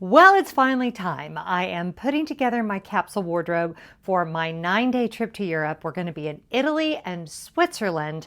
Well, it's finally time. I am putting together my capsule wardrobe for my 9-day trip to Europe. We're going to be in Italy and Switzerland.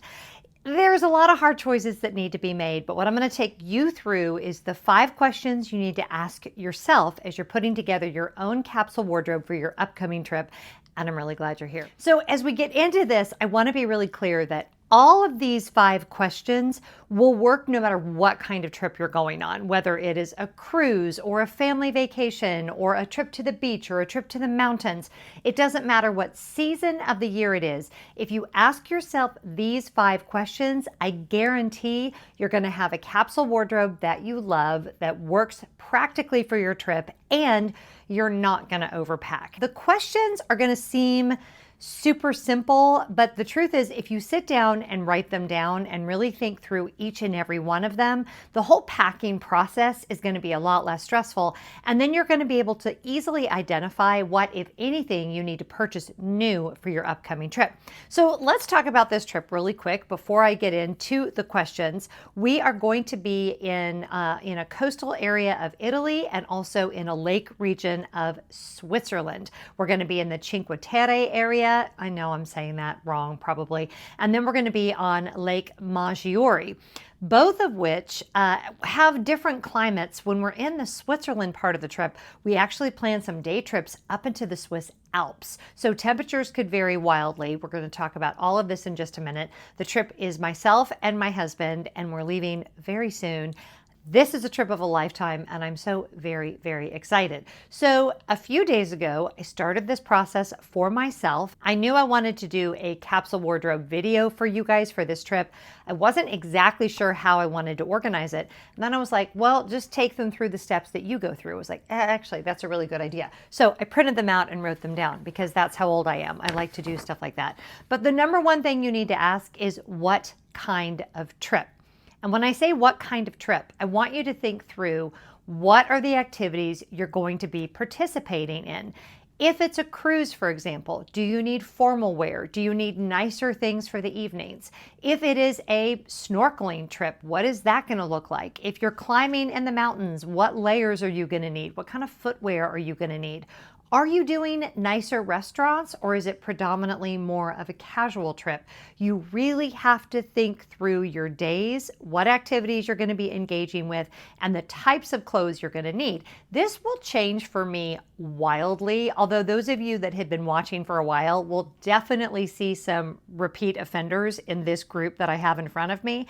There's a lot of hard choices that need to be made, but what I'm going to take you through is the 5 questions you need to ask yourself as you're putting together your own capsule wardrobe for your upcoming trip. And I'm really glad you're here. So as we get into this, I want to be really clear that all of these 5 questions will work no matter what kind of trip you're going on, whether it is a cruise or a family vacation or a trip to the beach or a trip to the mountains. It doesn't matter what season of the year it is. If you ask yourself these 5 questions, I guarantee you're going to have a capsule wardrobe that you love, that works practically for your trip, and you're not going to overpack. The questions are going to seem super simple, but the truth is if you sit down and write them down and really think through each and every one of them, the whole packing process is going to be a lot less stressful. And then you're going to be able to easily identify what, if anything, you need to purchase new for your upcoming trip. So let's talk about this trip really quick before I get into the questions. We are going to be in a coastal area of Italy and also in a lake region of Switzerland. We're going to be in the Cinque Terre area. I know I'm saying that wrong probably. And then we're going to be on Lake Maggiore, both of which have different climates. When we're in the Switzerland part of the trip, we actually plan some day trips up into the Swiss Alps. So temperatures could vary wildly. We're going to talk about all of this in just a minute. The trip is myself and my husband, and we're leaving very soon. This is a trip of a lifetime, and I'm so very, very excited. So a few days ago, I started this process for myself. I knew I wanted to do a capsule wardrobe video for you guys for this trip. I wasn't exactly sure how I wanted to organize it. And then I was like, well, just take them through the steps that you go through. I was like, actually, that's a really good idea. So I printed them out and wrote them down because that's how old I am. I like to do stuff like that. But the number one thing you need to ask is what kind of trip? And when I say what kind of trip, I want you to think through what are the activities you're going to be participating in. If it's a cruise, for example, do you need formal wear? Do you need nicer things for the evenings? If it is a snorkeling trip, what is that going to look like? If you're climbing in the mountains, what layers are you going to need? What kind of footwear are you going to need? Are you doing nicer restaurants, or is it predominantly more of a casual trip? You really have to think through your days, what activities you're going to be engaging with, and the types of clothes you're going to need. This will change for me wildly, although those of you that had been watching for a while will definitely see some repeat offenders in this group that I have in front of me.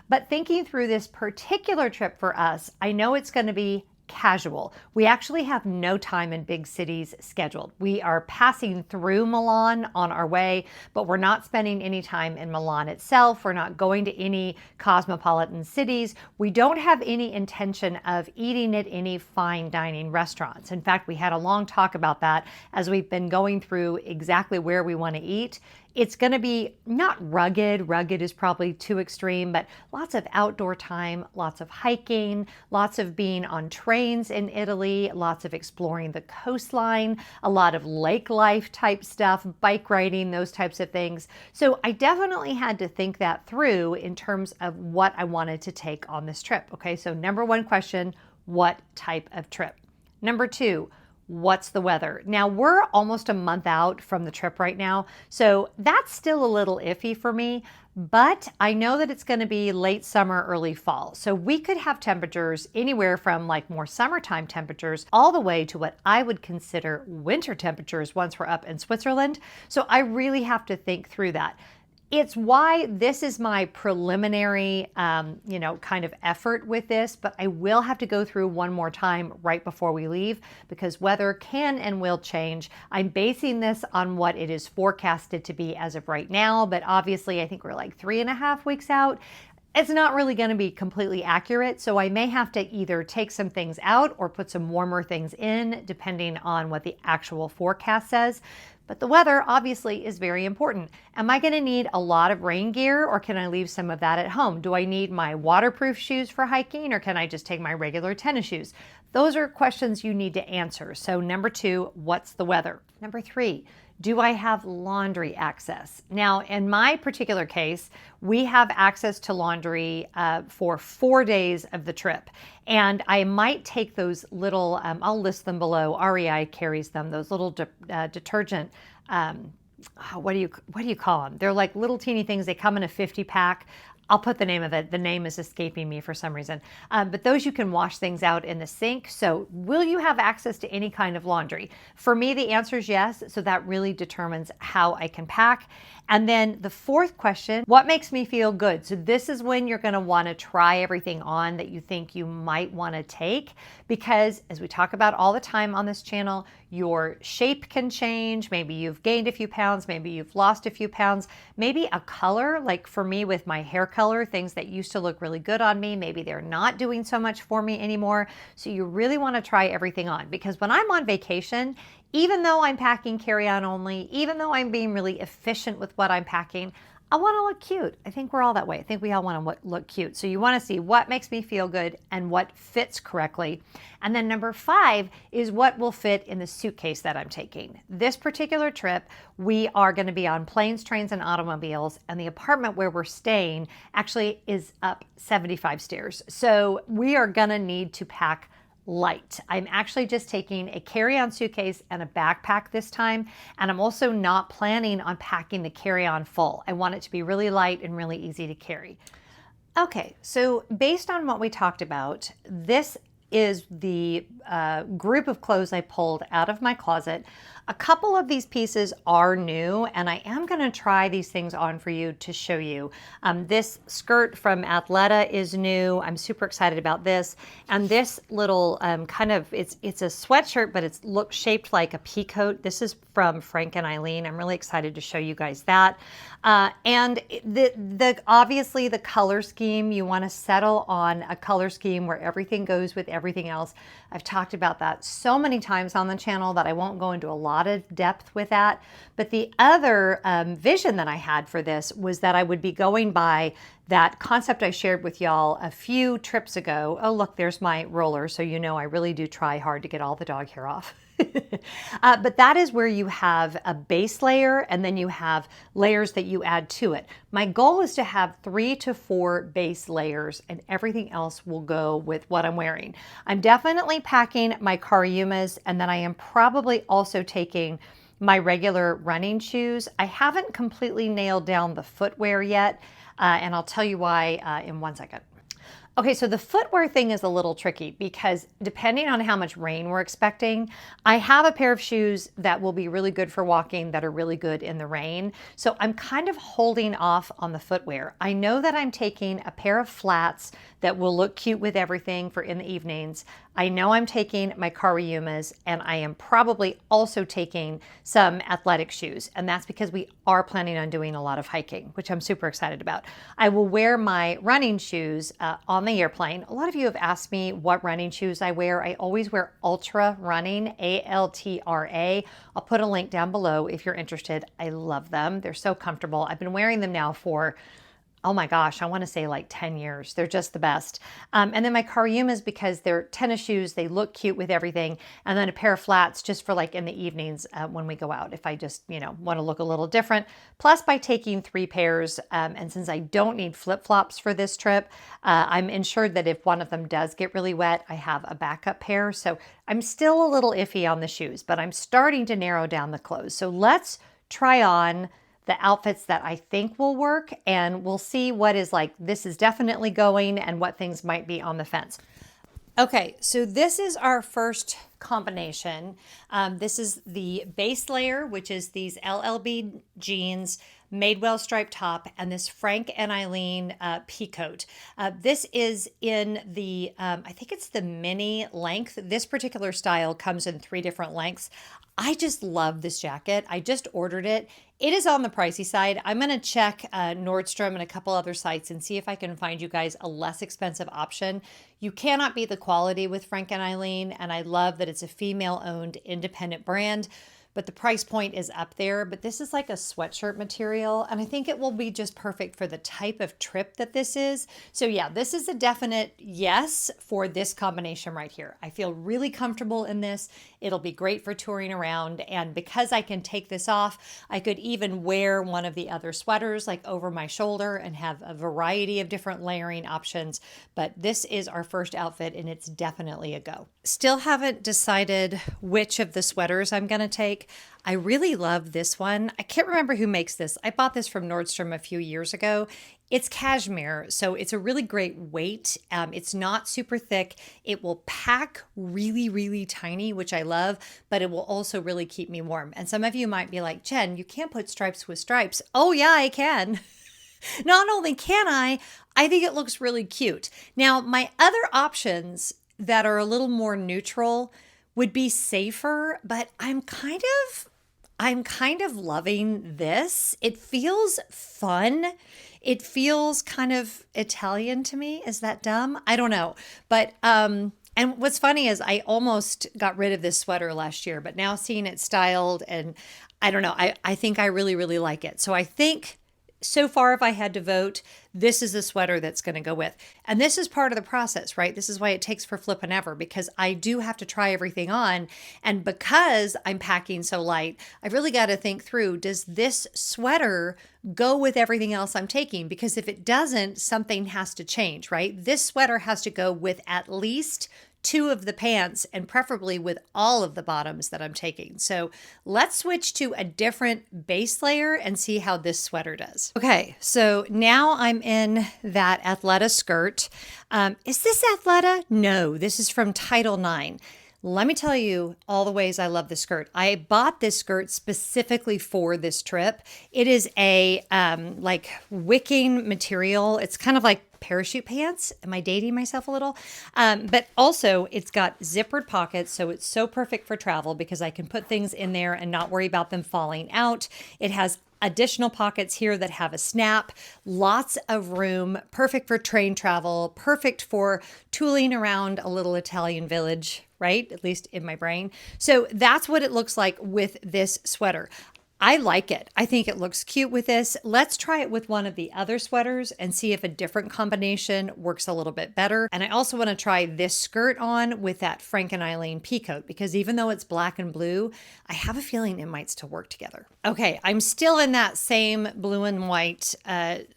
But thinking through this particular trip for us, I know it's going to be casual. We actually have no time in big cities scheduled. We are passing through Milan on our way, but we're not spending any time in Milan itself. We're not going to any cosmopolitan cities. We don't have any intention of eating at any fine dining restaurants. In fact, we had a long talk about that as we've been going through exactly where we want to eat. It's going to be not rugged. Rugged is probably too extreme, but lots of outdoor time, lots of hiking, lots of being on trains in Italy, lots of exploring the coastline, a lot of lake life type stuff, bike riding, those types of things. So I definitely had to think that through in terms of what I wanted to take on this trip. Okay, so number 1 question, what type of trip? Number 2, what's the weather? Now, we're almost a month out from the trip right now, so that's still a little iffy for me, but I know that it's going to be late summer, early fall. So we could have temperatures anywhere from like more summertime temperatures all the way to what I would consider winter temperatures once we're up in Switzerland. So I really have to think through that. It's why this is my preliminary, kind of effort with this, but I will have to go through one more time right before we leave because weather can and will change. I'm basing this on what it is forecasted to be as of right now, but obviously I think we're like 3.5 weeks out. It's not really going to be completely accurate, so I may have to either take some things out or put some warmer things in, depending on what the actual forecast says. But the weather obviously is very important. Am I going to need a lot of rain gear, or can I leave some of that at home? Do I need my waterproof shoes for hiking, or can I just take my regular tennis shoes? Those are questions you need to answer. So number 2, what's the weather? Number 3, Do I have laundry access? Now, in my particular case, we have access to laundry for 4 days of the trip. And I might take those little, I'll list them below. REI carries them, those little detergent. What do you call them? They're like little teeny things. They come in a 50 pack. I'll put the name of it. The name is escaping me for some reason. But those you can wash things out in the sink. So will you have access to any kind of laundry? For me, the answer is yes. So that really determines how I can pack. And then the fourth question, what makes me feel good? So this is when you're going to want to try everything on that you think you might want to take, because as we talk about all the time on this channel, your shape can change. Maybe you've gained a few pounds, maybe you've lost a few pounds, maybe a color, like for me with my hair color, things that used to look really good on me, maybe they're not doing so much for me anymore. So you really want to try everything on, because when I'm on vacation, even though I'm packing carry-on only, even though I'm being really efficient with what I'm packing, I want to look cute. I think we're all that way. I think we all want to look cute. So you want to see what makes me feel good and what fits correctly. And then number 5 is what will fit in the suitcase that I'm taking. This particular trip, we are going to be on planes, trains, and automobiles, and the apartment where we're staying actually is up 75 stairs. So we are going to need to pack light. I'm actually just taking a carry-on suitcase and a backpack this time, and I'm also not planning on packing the carry-on full. I want it to be really light and really easy to carry. Okay, so based on what we talked about, this is the group of clothes I pulled out of my closet. A couple of these pieces are new, and I am going to try these things on for you to show you. This skirt from Alpharetta is new. I'm super excited about this. And this little it's a sweatshirt, but it's shaped like a pea coat. This is from Frank and Eileen. I'm really excited to show you guys that. And obviously the color scheme, you want to settle on a color scheme where everything goes with everything else. I've talked about that so many times on the channel that I won't go into a lot of depth with that. But the other vision that I had for this was that I would be going by that concept I shared with y'all a few trips ago. Oh, look, there's my roller. So you know I really do try hard to get all the dog hair off. But that is where you have a base layer and then you have layers that you add to it. My goal is to have 3 to 4 base layers and everything else will go with what I'm wearing. I'm definitely packing my Cariumas, and then I am probably also taking my regular running shoes. I haven't completely nailed down the footwear yet, and I'll tell you why in one second. Okay, so the footwear thing is a little tricky because depending on how much rain we're expecting, I have a pair of shoes that will be really good for walking that are really good in the rain. So I'm kind of holding off on the footwear. I know that I'm taking a pair of flats that will look cute with everything for in the evenings. I know I'm taking my Cariumas, and I am probably also taking some athletic shoes. And that's because we are planning on doing a lot of hiking, which I'm super excited about. I will wear my running shoes on the airplane. A lot of you have asked me what running shoes I wear. I always wear Ultra Running, ALTRA. I'll put a link down below if you're interested. I love them. They're so comfortable. I've been wearing them now for, oh my gosh, I want to say like 10 years. They're just the best. And then my Cariumas, because they're tennis shoes, they look cute with everything. And then a pair of flats just for like in the evenings when we go out, if I just, want to look a little different. Plus by taking 3 pairs, and since I don't need flip-flops for this trip, I'm ensured that if one of them does get really wet, I have a backup pair. So I'm still a little iffy on the shoes, but I'm starting to narrow down the clothes. So let's try on the outfits that I think will work, and we'll see what is like, this is definitely going, and what things might be on the fence. Okay, so this is our first combination. This is the base layer, which is these LLB jeans, Madewell striped top, and this Frank and Eileen pea coat. This is in the, I think it's the mini length. This particular style comes in 3 different lengths. I just love this jacket. I just ordered it. It is on the pricey side. I'm going to check Nordstrom and a couple other sites and see if I can find you guys a less expensive option. You cannot beat the quality with Frank and Eileen, and I love that it's a female-owned independent brand. but the price point is up there. But this is like a sweatshirt material, and I think it will be just perfect for the type of trip that this is. So yeah, this is a definite yes for this combination right here. I feel really comfortable in this. It'll be great for touring around, and because I can take this off, I could even wear one of the other sweaters like over my shoulder and have a variety of different layering options. But this is our first outfit, and it's definitely a go. Still haven't decided which of the sweaters I'm going to take. I really love this one. I can't remember who makes this. I bought this from Nordstrom a few years ago. It's cashmere, so it's a really great weight. It's not super thick. It will pack really, really tiny, which I love, but it will also really keep me warm. And some of you might be like, Jen, you can't put stripes with stripes. Oh yeah, I can. Not only can I think it looks really cute. Now, my other options that are a little more neutral would be safer, but I'm kind of loving this. It feels fun. It feels kind of Italian to me. Is that dumb? I don't know. But and what's funny is I almost got rid of this sweater last year, but now seeing it styled, and I don't know, I think I really, really like it. So I think so far, if I had to vote, this is the sweater that's going to go with. And this is part of the process, right? This is why it takes for flipping ever, because I do have to try everything on. And because I'm packing so light, I've really got to think through, does this sweater go with everything else I'm taking? Because if it doesn't, something has to change, right? This sweater has to go with at least 2 of the pants, and preferably with all of the bottoms that I'm taking. So let's switch to a different base layer and see how this sweater does. Okay, so now I'm in that Athleta skirt. Is this Athleta? No, this is from Title IX. Let me tell you all the ways I love this skirt. I bought this skirt specifically for this trip. It is a like wicking material. It's kind of like parachute pants. Am I dating myself a little? But also it's got zippered pockets. So it's so perfect for travel because I can put things in there and not worry about them falling out. It has additional pockets here that have a snap, lots of room, perfect for train travel, perfect for tooling around a little Italian village, right? At least in my brain. So that's what it looks like with this sweater. I like it. I think it looks cute with this. Let's try it with one of the other sweaters and see if a different combination works a little bit better. And I also want to try this skirt on with that Frank and Eileen peacoat, because even though it's black and blue, I have a feeling it might still work together. Okay, I'm still in that same blue and white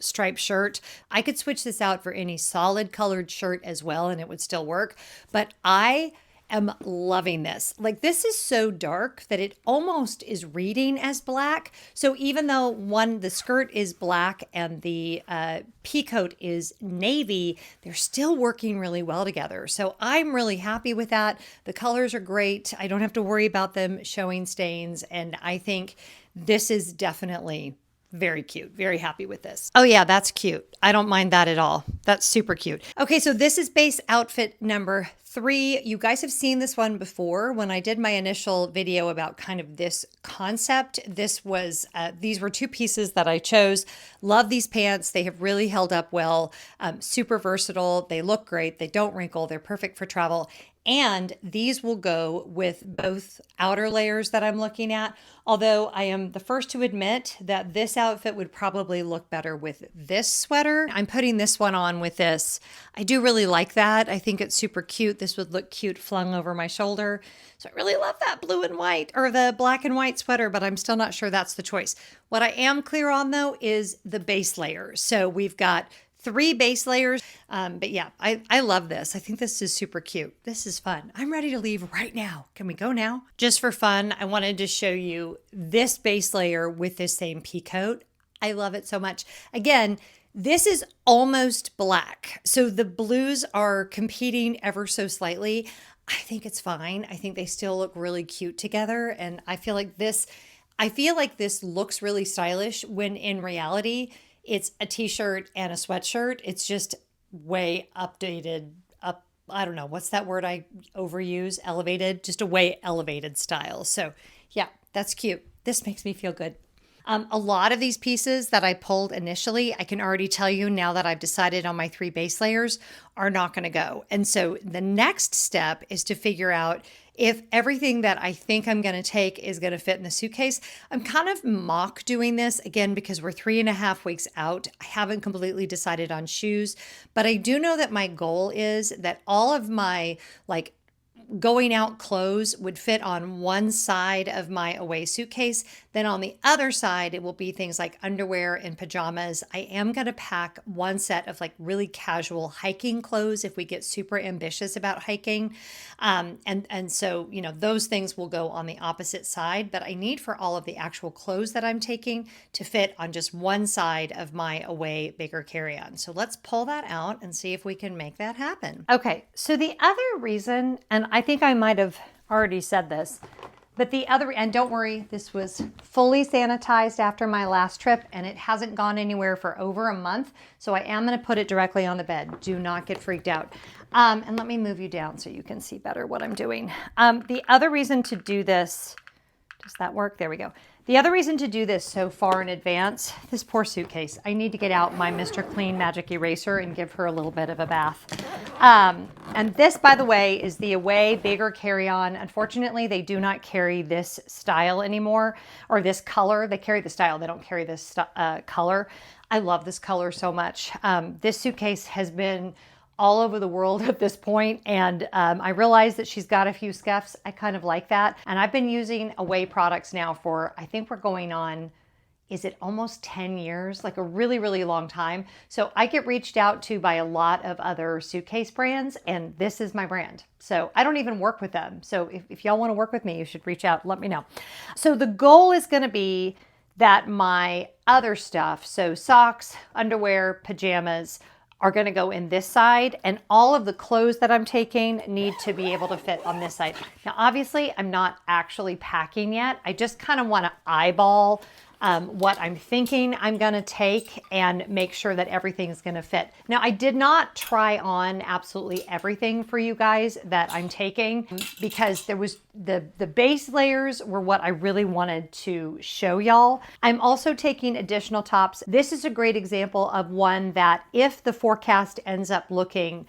striped shirt. I could switch this out for any solid colored shirt as well, and it would still work. But I am loving this. Like, this is so dark that it almost is reading as black. So even though the skirt is black and the peacoat is navy, they're still working really well together. So I'm really happy with that. The colors are great. I don't have to worry about them showing stains. And I think this is definitely very cute. Very happy with this. Oh yeah, that's cute. I don't mind that at all. That's super cute. Okay, so this is base outfit number 3. You guys have seen this one before. When I did my initial video about kind of this concept, these were 2 pieces that I chose. Love these pants. They have really held up well. Super versatile. They look great. They don't wrinkle. They're perfect for travel. And these will go with both outer layers that I'm looking at. Although I am the first to admit that this outfit would probably look better with this sweater. I'm putting this one on with this. I do really like that. I think it's super cute. This would look cute flung over my shoulder. So I really love that blue and white, or the black and white sweater, but I'm still not sure that's the choice. What I am clear on though is the base layer. So we've got 3 base layers. But yeah, I love this. I think this is super cute. This is fun. I'm ready to leave right now. Can we go now? Just for fun, I wanted to show you this base layer with this same peacoat. I love it so much. Again, this is almost black. So the blues are competing ever so slightly. I think it's fine. I think they still look really cute together. And I feel like this looks really stylish when in reality, it's a t-shirt and a sweatshirt. It's just way updated, I don't know, what's that word I overuse? Elevated, just a way elevated style. So yeah, that's cute. This makes me feel good. A lot of these pieces that I pulled initially, I can already tell you now that I've decided on my 3 base layers, are not going to go. And so the next step is to figure out if everything that I think I'm going to take is going to fit in the suitcase. I'm kind of mock doing this again because we're 3.5 weeks out. I haven't completely decided on shoes, but I do know that my goal is that all of my like going out clothes would fit on one side of my away suitcase. Then on the other side, it will be things like underwear and pajamas. I am going to pack one set of like really casual hiking clothes if we get super ambitious about hiking. And so, you know, those things will go on the opposite side, but I need for all of the actual clothes that I'm taking to fit on just one side of my away bigger carry-on. So let's pull that out and see if we can make that happen. Okay, so the other reason, and I think I might have already said this, but the other, and don't worry, this was fully sanitized after my last trip and it hasn't gone anywhere for over a month. So I am going to put it directly on the bed. Do not get freaked out. And let me move you down so you can see better what I'm doing. The other reason to do this, does that work? There we go. The other reason to do this so far in advance, this poor suitcase, I need to get out my Mr. Clean Magic Eraser and give her a little bit of a bath. And this, by the way, is the Away Bigger Carry-On. Unfortunately, they do not carry this style anymore, or this color. They carry the style. They don't carry this color. I love this color so much. This suitcase has been all over the world at this point, and I realize that she's got a few scuffs. I kind of like that. And I've been using Away products now for, I think we're going on, is it almost 10 years? Like a really, really long time. So I get reached out to by a lot of other suitcase brands, and this is my brand. So I don't even work with them. So if y'all want to work with me, you should reach out, let me know. So the goal is going to be that my other stuff, so socks, underwear, pajamas, are going to go in this side, and all of the clothes that I'm taking need to be able to fit on this side. Now, obviously, I'm not actually packing yet. I just kind of want to eyeball what I'm thinking I'm going to take and make sure that everything's going to fit. Now, I did not try on absolutely everything for you guys that I'm taking because there was the base layers were what I really wanted to show y'all. I'm also taking additional tops. This is a great example of one that if the forecast ends up looking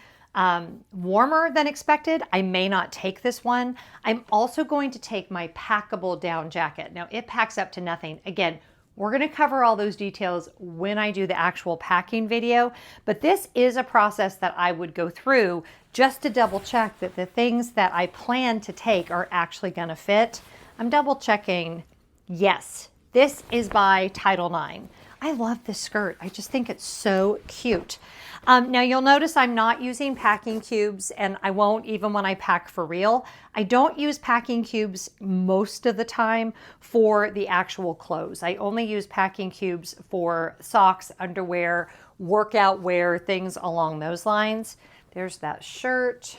warmer than expected, I may not take this one. I'm also going to take my packable down jacket. Now it packs up to nothing. Again, we're going to cover all those details when I do the actual packing video, but this is a process that I would go through just to double check that the things that I plan to take are actually going to fit. I'm double checking. Yes, this is by Title IX. I love this skirt. I just think it's so cute. Now you'll notice I'm not using packing cubes, and I won't even when I pack for real. I don't use packing cubes most of the time for the actual clothes. I only use packing cubes for socks, underwear, workout wear, things along those lines. There's that shirt.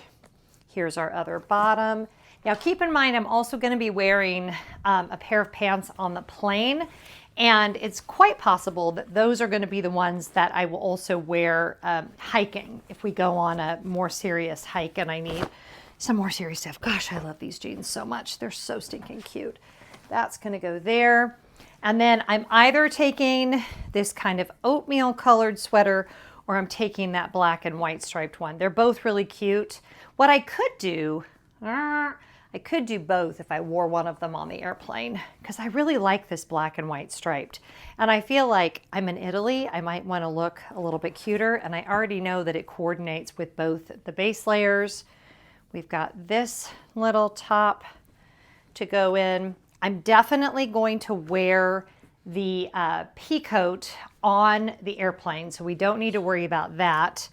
Here's our other bottom. Now keep in mind, I'm also going to be wearing a pair of pants on the plane. And it's quite possible that those are going to be the ones that I will also wear hiking if we go on a more serious hike and I need some more serious stuff. Gosh, I love these jeans so much. They're so stinking cute. That's going to go there. And then I'm either taking this kind of oatmeal colored sweater or I'm taking that black and white striped one. They're both really cute. What I could do, I could do both if I wore one of them on the airplane because I really like this black and white striped. And I feel like I'm in Italy. I might want to look a little bit cuter, and I already know that it coordinates with both the base layers. We've got this little top to go in. I'm definitely going to wear the pea coat on the airplane, so we don't need to worry about that.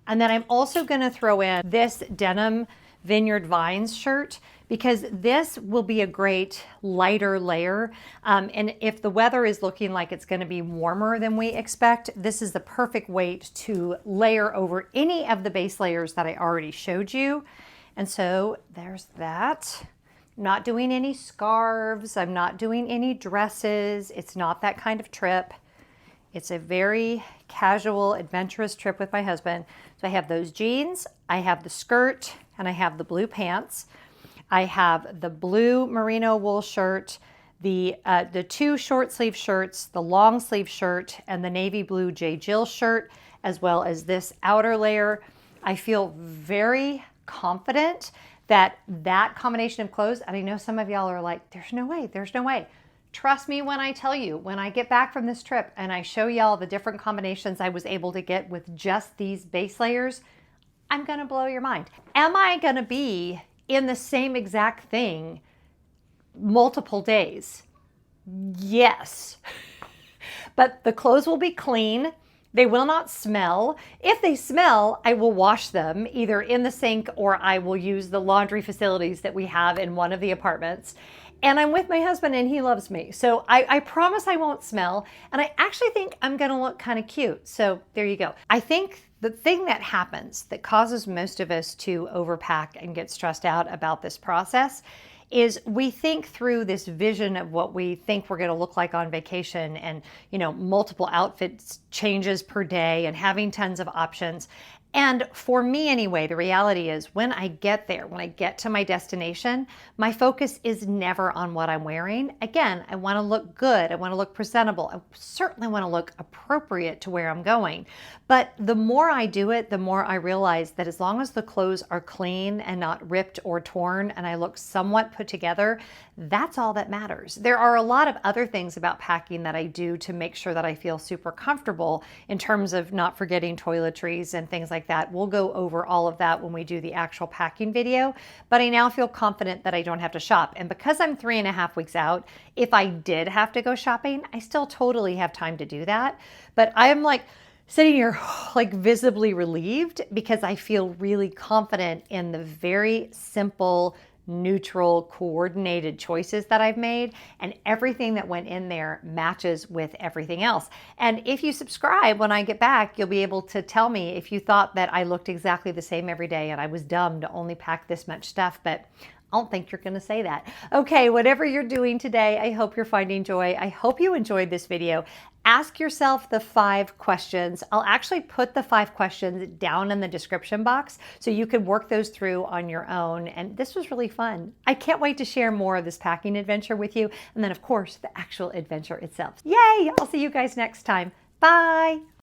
And then I'm also going to throw in this denim Vineyard Vines shirt because this will be a great lighter layer. And if the weather is looking like it's going to be warmer than we expect, this is the perfect weight to layer over any of the base layers that I already showed you. And so there's that. Not doing any scarves. I'm not doing any dresses. It's not that kind of trip. It's a very casual, adventurous trip with my husband. So I have those jeans, I have the skirt, and I have the blue pants. I have the blue merino wool shirt, the two short sleeve shirts, the long sleeve shirt, and the navy blue J. Jill shirt, as well as this outer layer. I feel very confident that combination of clothes, and I know some of y'all are like, there's no way, there's no way. Trust me when I tell you, when I get back from this trip and I show y'all the different combinations I was able to get with just these base layers, I'm gonna blow your mind. Am I gonna be in the same exact thing multiple days? Yes. But the clothes will be clean. They will not smell. If they smell, I will wash them either in the sink or I will use the laundry facilities that we have in one of the apartments. And I'm with my husband and he loves me. So I promise I won't smell. And I actually think I'm gonna look kind of cute. So there you go. I think the thing that happens that causes most of us to overpack and get stressed out about this process is we think through this vision of what we think we're going to look like on vacation and, multiple outfits changes per day and having tons of options. And for me anyway, the reality is when I get there, when I get to my destination, my focus is never on what I'm wearing. Again, I want to look good. I want to look presentable. I certainly want to look appropriate to where I'm going. But the more I do it, the more I realize that as long as the clothes are clean and not ripped or torn and I look somewhat put together, that's all that matters. There are a lot of other things about packing that I do to make sure that I feel super comfortable in terms of not forgetting toiletries and things like that. We'll go over all of that when we do the actual packing video, but I now feel confident that I don't have to shop. And because I'm 3.5 weeks out, if I did have to go shopping, I still totally have time to do that. But I am like sitting here like visibly relieved because I feel really confident in the very simple, neutral, coordinated choices that I've made, and everything that went in there matches with everything else. And if you subscribe, when I get back, you'll be able to tell me if you thought that I looked exactly the same every day and I was dumb to only pack this much stuff, but I don't think you're going to say that. Okay, whatever you're doing today, I hope you're finding joy. I hope you enjoyed this video. Ask yourself the 5 questions. I'll actually put the 5 questions down in the description box so you can work those through on your own. And this was really fun. I can't wait to share more of this packing adventure with you. And then, of course, the actual adventure itself. Yay! I'll see you guys next time. Bye!